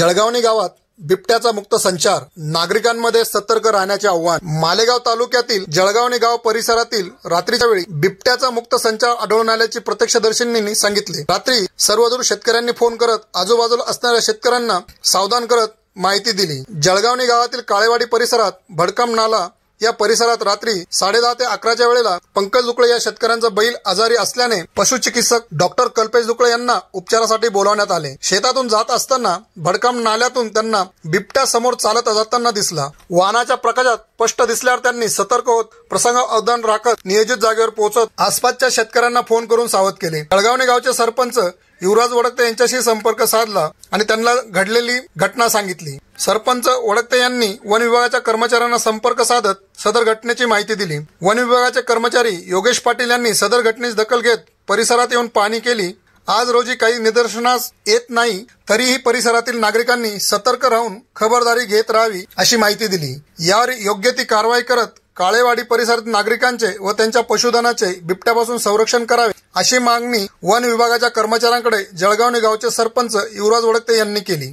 जळगावणी गावात बिबट्याचा मुक्त संचार, नागरिकांमध्ये सतर्क राहण्याचे आव्हान। मालेगाव तालुक्यातील जळगावणी गाव परिसरातील रात्रीच्या वेळी बिबट्याचा मुक्त संचार आढळून आल्याचे प्रत्यक्षदर्शींनी सांगितले। रात्री सर्वदूर शेतकऱ्यांनी फोन करत आजूबाजूला असणाऱ्या शेतकऱ्यांना सावधान करत माहिती दिली। जळगावणी गावातील काळेवाडी परिसरात भडकाम नाला या परिसरात रात्री 10:30 ते 11च्या वेळेला पंकज दुकळे या शेतकऱ्यांचा बैल आजारी असल्याने पशुचिकित्सक डॉक्टर कल्पेश दुकळे यांना उपचारासाठी बोलावण्यात आले। शेतातून जात असताना भडकाम नाल्यातून त्यांना बिबट्या समोर चालत जाताना दिसला। वाहनाच्या प्रकाशात स्पष्ट दिसल्यावर त्यांनी सतर्क होत प्रसंग अवधान राखत नियोजित जागेवर पोहोचत आसपासच्या शेतकऱ्यांना फोन करून सावध केले। जळगावणे गावचे सरपंच युवराज वडकते यांच्याशी संपर्क साधला आणि त्यांना घडलेली घटना सांगितली। सरपंच वडकते यांनी वन विभागाच्या कर्मचाऱ्यांना संपर्क साधत सदर घटनेची माहिती दिली। वन विभागाचे कर्मचारी योगेश पाटील यांनी सदर घटनेची दखल घेत परिसरात येऊन पाहणी केली। आज रोजी काही निदर्शनास येत नाही, तरीही परिसरातील नागरिकांनी सतर्क राहून खबरदारी घेत राहावी अशी माहिती दिली। यावर योग्य ती कारवाई करत काळेवाडी परिसरातील नागरिकांचे व त्यांच्या पशुधनाचे बिबट्यापासून संरक्षण करावे अशी मागणी वन विभागाच्या कर्मचाऱ्यांकडे जळगावणे गावचे सरपंच युवराज वडकते यांनी केली।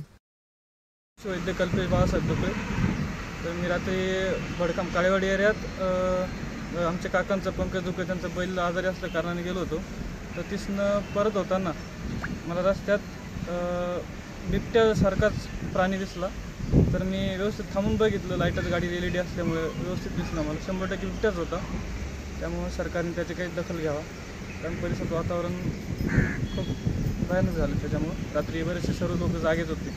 वैद्य कल्पेश बाळासाहेब दुकळे। तर मी रात्री भडकाम काळेवाडी एरियात आमच्या काकांचा पंकज दुकळे त्यांचा बैल आजारी असल्या कारणाने गेलो होतो। तर तिथनं परत होताना मला रस्त्यात बिबट्यासारखाच प्राणी दिसला। तर मी व्यवस्थित थांबून बघितलं, लाईटाची गाडी LED असल्यामुळे व्यवस्थित दिसला मला 100% बिबट्याच होता। त्यामुळे सरकारने त्याची काही दखल घ्यावा, कारण परिसरात वातावरण खूप भयानक झालं। त्याच्यामुळे रात्री बरेचसे सर्व लोक जागेच होते।